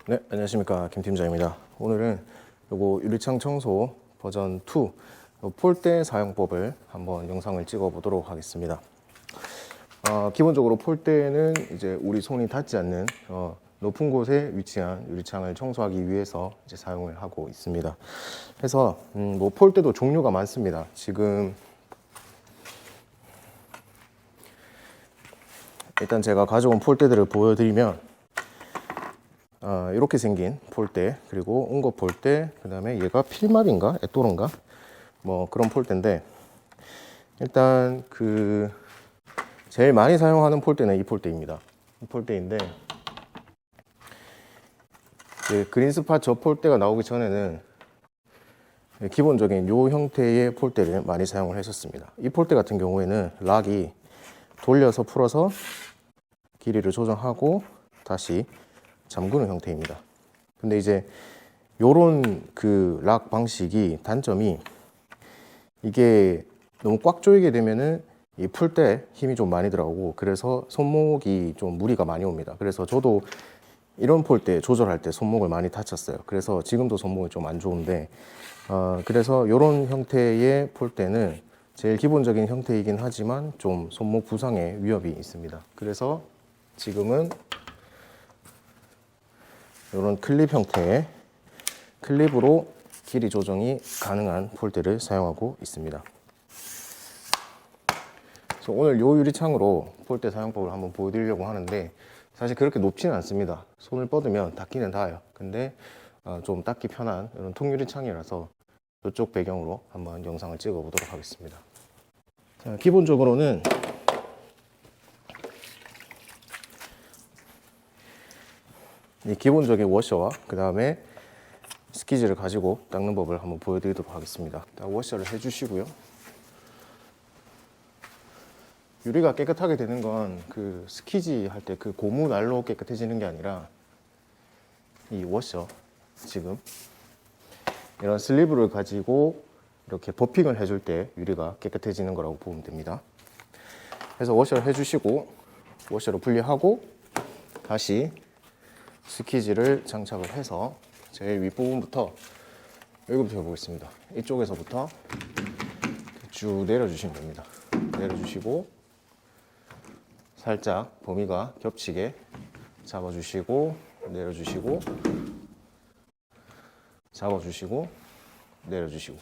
네, 안녕하십니까, 김 팀장입니다. 오늘은 요거 유리창 청소 버전 2 폴대 사용법을 한번 영상을 찍어 보도록 하겠습니다. 기본적으로 폴대는 이제 우리 손이 닿지 않는 높은 곳에 위치한 유리창을 청소하기 위해서 이제 사용을 하고 있습니다. 그래서 뭐 폴대도 종류가 많습니다. 지금 일단 제가 가져온 폴대들을 보여드리면 이렇게 생긴 폴대, 그리고 옹거 폴대, 그 다음에 얘가 필마리인가 에또른가 뭐 그런 폴대인데, 일단 그 제일 많이 사용하는 폴대는 이 폴대입니다. 이 폴대인데, 그린스팟 저 폴대가 나오기 전에는 기본적인 요 형태의 폴대를 많이 사용을 했었습니다. 이 폴대 같은 경우에는 락이 돌려서 풀어서 길이를 조정하고 다시 잠그는 형태입니다. 근데 이제 요런 그 락 방식이 단점이, 이게 너무 꽉 조이게 되면은 이 풀 때 힘이 좀 많이 들어가고, 그래서 손목이 좀 무리가 많이 옵니다. 그래서 저도 이런 폴대 조절할 때 손목을 많이 다쳤어요. 그래서 지금도 손목이 좀 안 좋은데, 그래서 요런 형태의 폴대는 제일 기본적인 형태이긴 하지만 좀 손목 부상의 위협이 있습니다. 그래서 지금은 이런 클립 형태의 클립으로 길이 조정이 가능한 폴대를 사용하고 있습니다. 그래서 오늘 요 유리창으로 폴대 사용법을 한번 보여드리려고 하는데, 사실 그렇게 높지는 않습니다. 손을 뻗으면 닿기는 닿아요. 근데 좀 닦기 편한 이런 통유리창이라서 이쪽 배경으로 한번 영상을 찍어 보도록 하겠습니다. 자, 기본적으로는 이 기본적인 워셔와 그 다음에 스키즈를 가지고 닦는 법을 한번 보여드리도록 하겠습니다. 워셔를 해주시고요. 유리가 깨끗하게 되는 건 그 스키지 할 때 그 고무 날로 깨끗해지는 게 아니라, 이 워셔, 지금 이런 슬리브를 가지고 이렇게 버핑을 해줄 때 유리가 깨끗해지는 거라고 보면 됩니다. 그래서 워셔를 해주시고, 워셔를 분리하고 다시 스키지를 장착을 해서 제일 윗부분부터, 여기부터 해보겠습니다. 이쪽에서부터 쭉 내려주시면 됩니다. 내려주시고 살짝 범위가 겹치게 잡아주시고, 내려주시고, 잡아주시고, 내려주시고.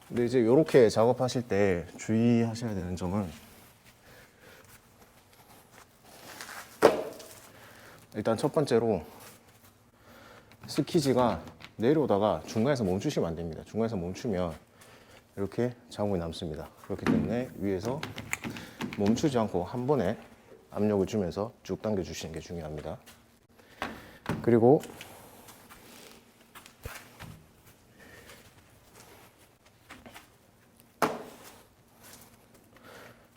근데 이제 이렇게 작업하실 때 주의하셔야 되는 점은, 일단 첫 번째로 스키지가 내려오다가 중간에서 멈추시면 안 됩니다. 중간에서 멈추면 이렇게 자국이 남습니다. 그렇기 때문에 위에서 멈추지 않고 한 번에 압력을 주면서 쭉 당겨 주시는 게 중요합니다. 그리고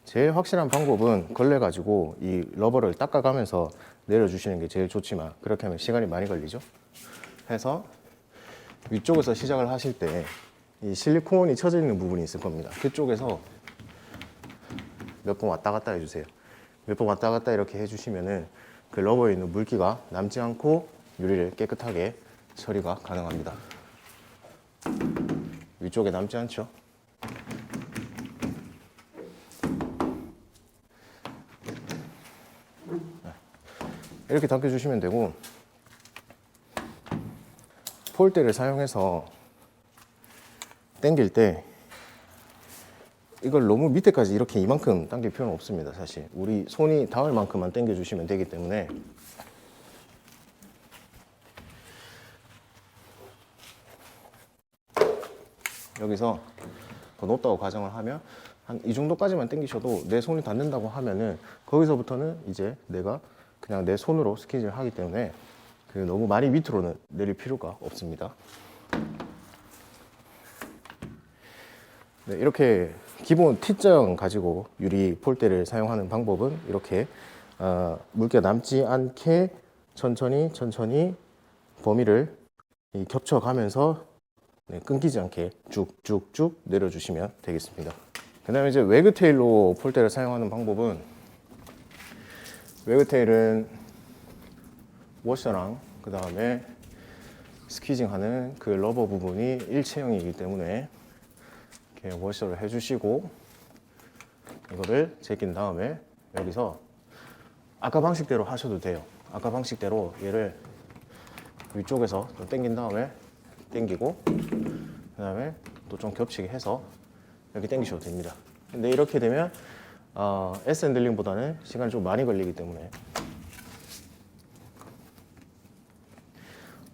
제일 확실한 방법은 걸레 가지고 이 러버를 닦아가면서 내려주시는 게 제일 좋지만, 그렇게 하면 시간이 많이 걸리죠. 해서 위쪽에서 시작을 하실 때 이 실리콘이 쳐져 있는 부분이 있을 겁니다. 그쪽에서 몇 번 왔다 갔다 해주세요. 몇 번 왔다 갔다 이렇게 해주시면은 그 러버에 있는 물기가 남지 않고 유리를 깨끗하게 처리가 가능합니다. 위쪽에 남지 않죠. 이렇게 닦여주시면 되고, 폴대를 사용해서 당길 때 이걸 너무 밑에까지 이렇게 이만큼 당길 필요는 없습니다. 사실 우리 손이 닿을 만큼만 당겨주시면 되기 때문에, 여기서 더 높다고 가정을 하면 한 이 정도까지만 당기셔도, 내 손이 닿는다고 하면은 거기서부터는 이제 내가 그냥 내 손으로 스키즈를 하기 때문에 너무 많이 밑으로는 내릴 필요가 없습니다. 네, 이렇게 기본 T자형 가지고 유리 폴대를 사용하는 방법은 이렇게 물기가 남지 않게 천천히 범위를 겹쳐가면서 끊기지 않게 쭉쭉쭉 내려주시면 되겠습니다. 그 다음에 이제 웨그테일로 폴대를 사용하는 방법은, 웨그테일은 워셔랑 그 다음에 스퀴징 하는 그 러버 부분이 일체형이기 때문에 이렇게 워셔를 해주시고 이거를 제낀 다음에 여기서 아까 방식대로 하셔도 돼요. 아까 방식대로 얘를 위쪽에서 좀 당긴 다음에 당기고 그 다음에 또 좀 겹치게 해서 여기 당기셔도 됩니다. 근데 이렇게 되면 S 핸들링보다는 시간이 좀 많이 걸리기 때문에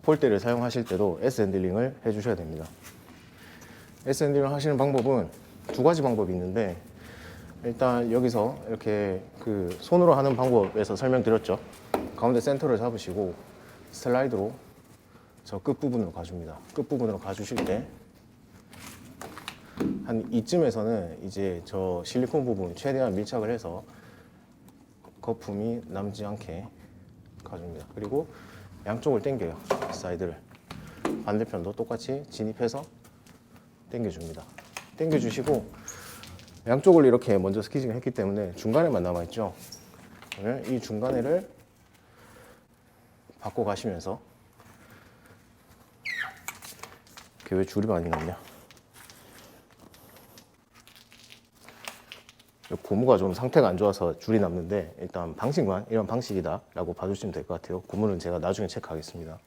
폴대를 사용하실 때도 S 핸들링을 해주셔야 됩니다. S 핸들링 하시는 방법은 두 가지 방법이 있는데 일단 여기서 이렇게 그 손으로 하는 방법에서 설명드렸죠. 가운데 센터를 잡으시고 슬라이드로 저 끝부분으로 가줍니다. 끝부분으로 가주실 때 한 이쯤에서는 이제 저 실리콘 부분 최대한 밀착을 해서 거품이 남지 않게 가줍니다. 그리고 양쪽을 당겨요. 사이드를. 반대편도 똑같이 진입해서 당겨줍니다. 당겨주시고 양쪽을 이렇게 먼저 스퀴징을 했기 때문에 중간에만 남아있죠. 그러면 이 중간에를 바꿔 가시면서 이게 왜 줄이 많이 남냐? 고무가 좀 상태가 안 좋아서 줄이 남는데 일단 방식만 이런 방식이다 라고 봐주시면 될 것 같아요. 고무는 제가 나중에 체크하겠습니다.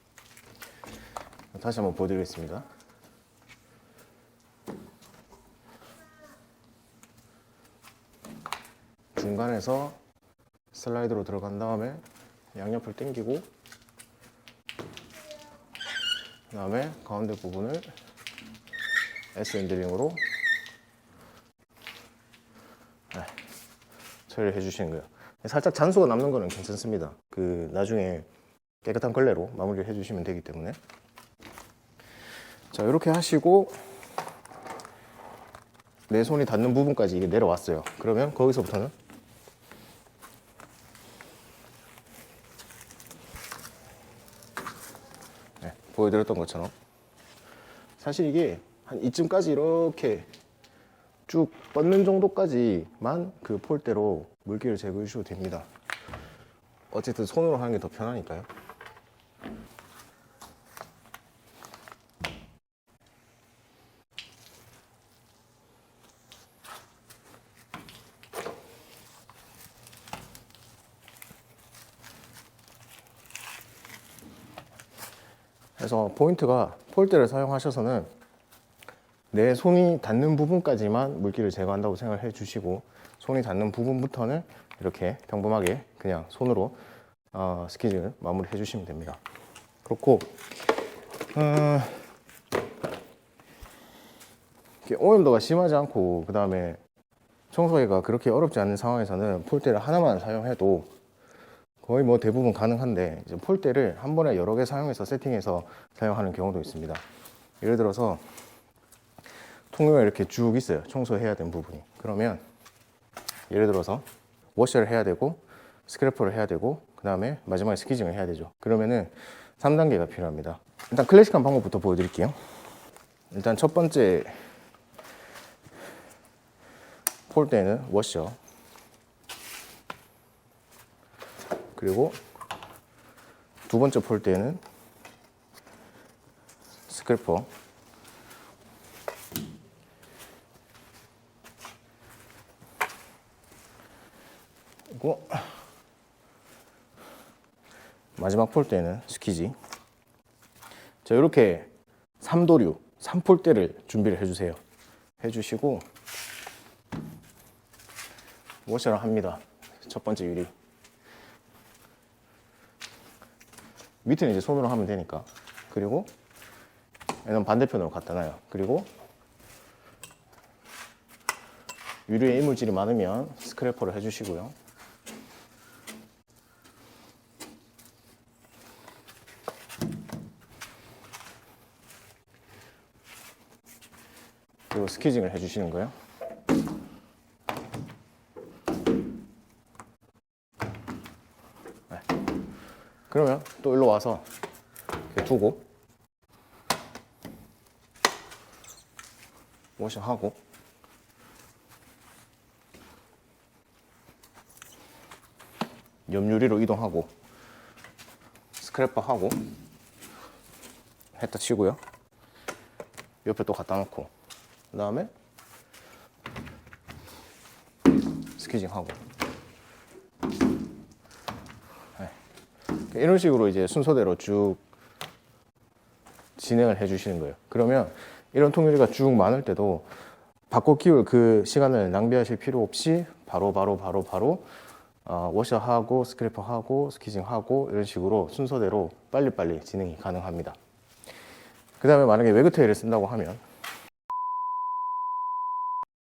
다시 한번 보여드리겠습니다. 중간에서 슬라이드로 들어간 다음에 양옆을 당기고 그 다음에 가운데 부분을 S 핸들링으로 처리를 해주시는 거예요. 살짝 잔수가 남는 거는 괜찮습니다. 그 나중에 깨끗한 걸레로 마무리를 해주시면 되기 때문에. 자, 이렇게 하시고 내 손이 닿는 부분까지 이게 내려왔어요. 그러면 거기서부터는 보여드렸던 것처럼 사실 이게 한 이쯤까지 이렇게 쭉 뻗는 정도까지만 그 폴대로 물기를 제거해 주셔도 됩니다. 어쨌든 손으로 하는 게 더 편하니까요. 그래서 포인트가 폴대를 사용하셔서는 내 손이 닿는 부분까지만 물기를 제거한다고 생각을 해주시고 손이 닿는 부분부터는 이렇게 평범하게 그냥 손으로 스퀴징을 마무리해 주시면 됩니다. 그렇고 오염도가 심하지 않고 그 다음에 청소하기가 그렇게 어렵지 않은 상황에서는 폴대를 하나만 사용해도 거의 뭐 대부분 가능한데 이제 폴대를 한 번에 여러 개 사용해서 세팅해서 사용하는 경우도 있습니다. 예를 들어서 통로가 이렇게 쭉 있어요. 청소해야 되는 부분이. 그러면 예를 들어서 워셔를 해야 되고 스크래퍼를 해야 되고 그 다음에 마지막에 스퀴징을 해야 되죠. 그러면은 3단계가 필요합니다. 일단 클래식한 방법부터 보여드릴게요. 일단 첫 번째 폴대는 워셔, 그리고 두 번째 폴대는 스크래퍼, 그리고 마지막 폴대는 스퀴지. 자, 이렇게 3도류, 3폴대를 준비를 해주세요. 해주시고 워셔를 합니다. 첫 번째 유리. 밑에는 이제 손으로 하면 되니까. 그리고 얘는 반대편으로 갖다 놔요. 그리고 유리에 이물질이 많으면 스크래퍼를 해주시고요. 그리고 스퀴징을 해주시는 거예요. 네. 그러면 또 일로 와서 이렇게 두고 워셔하고 염유리로 이동하고 스크래퍼 하고 했다 치고요. 옆에 또 갖다 놓고 그 다음에 스퀴징 하고 이런 식으로 이제 순서대로 쭉 진행을 해 주시는 거예요. 그러면 이런 통유리가 쭉 많을 때도 바꿔 끼울 그 시간을 낭비하실 필요 없이 바로 워셔하고 스크래퍼하고 스퀴징하고 이런 식으로 순서대로 빨리빨리 진행이 가능합니다. 그 다음에 만약에 웨그테일을 쓴다고 하면